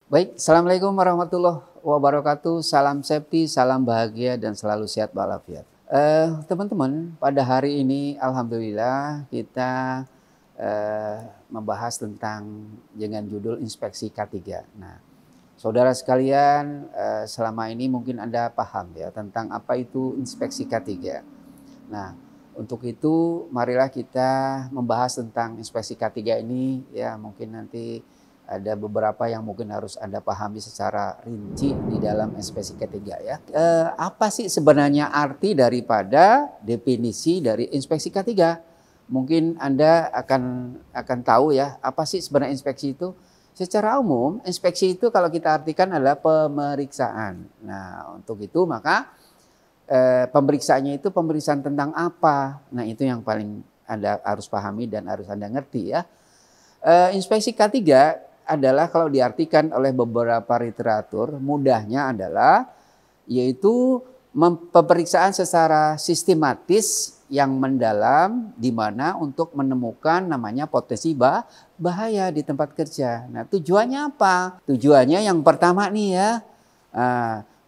Baik, Assalamualaikum warahmatullahi wabarakatuh. Salam safety, salam bahagia, dan selalu sehat walafiat. Teman-teman, pada hari ini Alhamdulillah kita membahas tentang dengan judul inspeksi K3. Nah, saudara sekalian, selama ini mungkin Anda paham ya tentang apa itu inspeksi K3. Nah, untuk itu marilah kita membahas tentang inspeksi K3 ini ya, mungkin nanti ada beberapa yang mungkin harus Anda pahami secara rinci di dalam inspeksi K3 ya. Apa sih sebenarnya arti daripada definisi dari inspeksi K3? Mungkin Anda akan tahu ya, apa sih sebenarnya inspeksi itu? Secara umum, inspeksi itu kalau kita artikan adalah pemeriksaan. Nah, untuk itu maka pemeriksaannya itu pemeriksaan tentang apa? Nah, itu yang paling Anda harus pahami dan harus Anda ngerti ya. Inspeksi K3 adalah kalau diartikan oleh beberapa literatur, mudahnya adalah yaitu pemeriksaan secara sistematis yang mendalam di mana untuk menemukan namanya potensi bahaya di tempat kerja. Nah, tujuannya apa? Tujuannya yang pertama nih ya,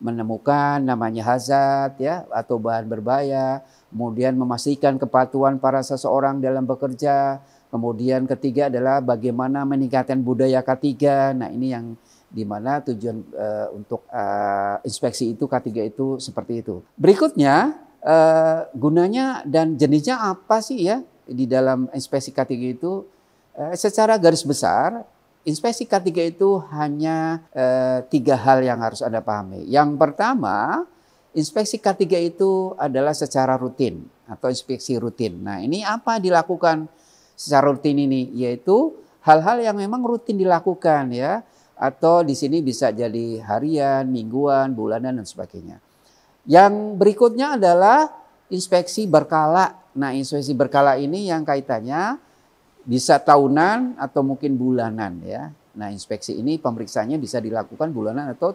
menemukan namanya hazard ya atau bahan berbahaya, kemudian memastikan kepatuhan para seseorang dalam bekerja. Kemudian ketiga adalah bagaimana meningkatkan budaya K3. Nah, ini yang dimana tujuan untuk inspeksi itu K3 itu seperti itu. Berikutnya gunanya dan jenisnya apa sih ya di dalam inspeksi K3 itu? Secara garis besar inspeksi K3 itu hanya 3 hal yang harus Anda pahami. Yang pertama, inspeksi K3 itu adalah secara rutin atau inspeksi rutin. Nah, ini apa dilakukan secara rutin ini, yaitu hal-hal yang memang rutin dilakukan ya, atau di sini bisa jadi harian, mingguan, bulanan dan sebagainya. Yang berikutnya adalah inspeksi berkala. Nah, inspeksi berkala ini yang kaitannya bisa tahunan atau mungkin bulanan ya. Nah, inspeksi ini pemeriksaannya bisa dilakukan bulanan atau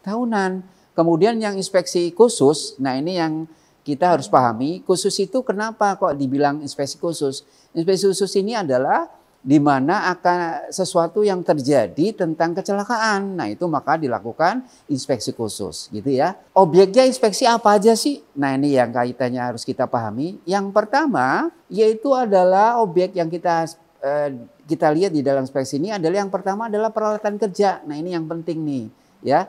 tahunan. Kemudian yang inspeksi khusus, nah ini yang kita harus pahami, khusus itu kenapa kok dibilang inspeksi khusus? Inspeksi khusus ini adalah di mana akan sesuatu yang terjadi tentang kecelakaan. Nah, itu maka dilakukan inspeksi khusus gitu ya. Objeknya inspeksi apa aja sih? Nah, ini yang kaitannya harus kita pahami. Yang pertama yaitu adalah objek yang kita lihat di dalam inspeksi ini adalah yang pertama adalah peralatan kerja. Nah, ini yang penting nih ya.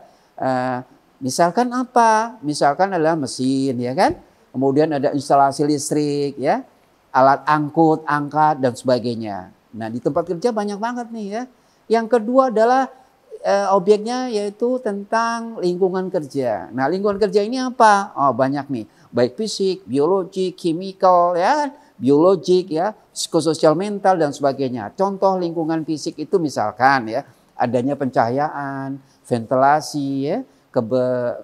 Misalkan apa? Misalkan adalah mesin ya kan? Kemudian ada instalasi listrik ya, alat angkut, angkat dan sebagainya. Nah, di tempat kerja banyak banget nih ya. Yang kedua adalah objeknya yaitu tentang lingkungan kerja. Nah, lingkungan kerja ini apa? Oh, banyak nih. Baik fisik, biologi, kimikal ya kan? Biologik ya, psikososial mental dan sebagainya. Contoh lingkungan fisik itu misalkan ya, adanya pencahayaan, ventilasi ya,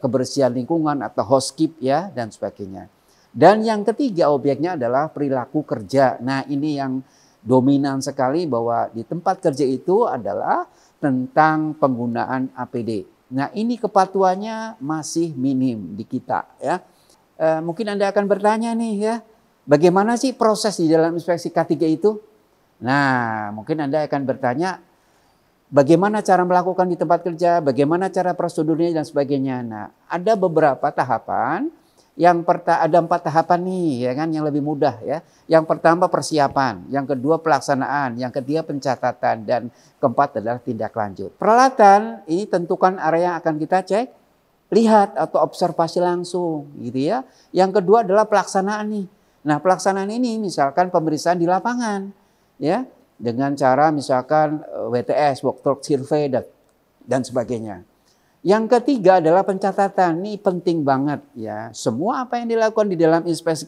kebersihan lingkungan atau housekeep ya dan sebagainya. Dan yang ketiga objeknya adalah perilaku kerja. Nah, ini yang dominan sekali bahwa di tempat kerja itu adalah tentang penggunaan APD. Nah, ini kepatuhannya masih minim di kita ya. Mungkin Anda akan bertanya nih ya, bagaimana sih proses di dalam inspeksi K3 itu? Nah, mungkin Anda akan bertanya, bagaimana cara melakukan di tempat kerja, bagaimana cara prosedurnya dan sebagainya. Nah, ada beberapa tahapan. Ada 4 tahapan nih ya kan yang lebih mudah ya. Yang pertama persiapan, yang kedua pelaksanaan, yang ketiga pencatatan dan keempat adalah tindak lanjut. Peralatan ini tentukan area yang akan kita cek, lihat atau observasi langsung gitu ya. Yang kedua adalah pelaksanaan nih. Nah, pelaksanaan ini misalkan pemeriksaan di lapangan ya dengan cara misalkan WTS, walk survey dan sebagainya. Yang ketiga adalah pencatatan. Ini penting banget ya. Semua apa yang dilakukan di dalam inspeksi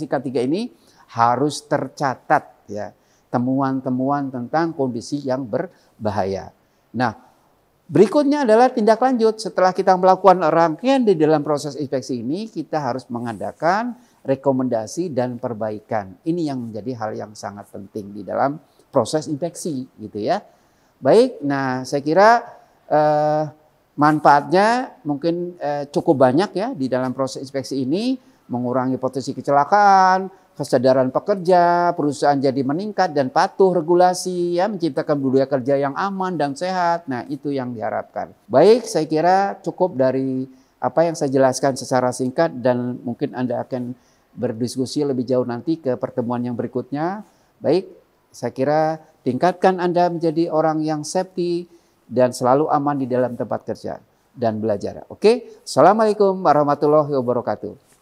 K3 ini harus tercatat ya. Temuan-temuan tentang kondisi yang berbahaya. Nah, berikutnya adalah tindak lanjut. Setelah kita melakukan rangkaian di dalam proses inspeksi ini, kita harus mengadakan rekomendasi dan perbaikan. Ini yang menjadi hal yang sangat penting di dalam proses inspeksi gitu ya. Baik, nah saya kira manfaatnya mungkin cukup banyak ya di dalam proses inspeksi ini, mengurangi potensi kecelakaan, kesadaran pekerja, perusahaan jadi meningkat dan patuh regulasi, ya, menciptakan budaya kerja yang aman dan sehat. Nah, itu yang diharapkan. Baik, saya kira cukup dari apa yang saya jelaskan secara singkat, dan mungkin Anda akan berdiskusi lebih jauh nanti ke pertemuan yang berikutnya. Baik, saya kira tingkatkan Anda menjadi orang yang safety dan selalu aman di dalam tempat kerja dan belajar. Oke, Assalamualaikum warahmatullahi wabarakatuh.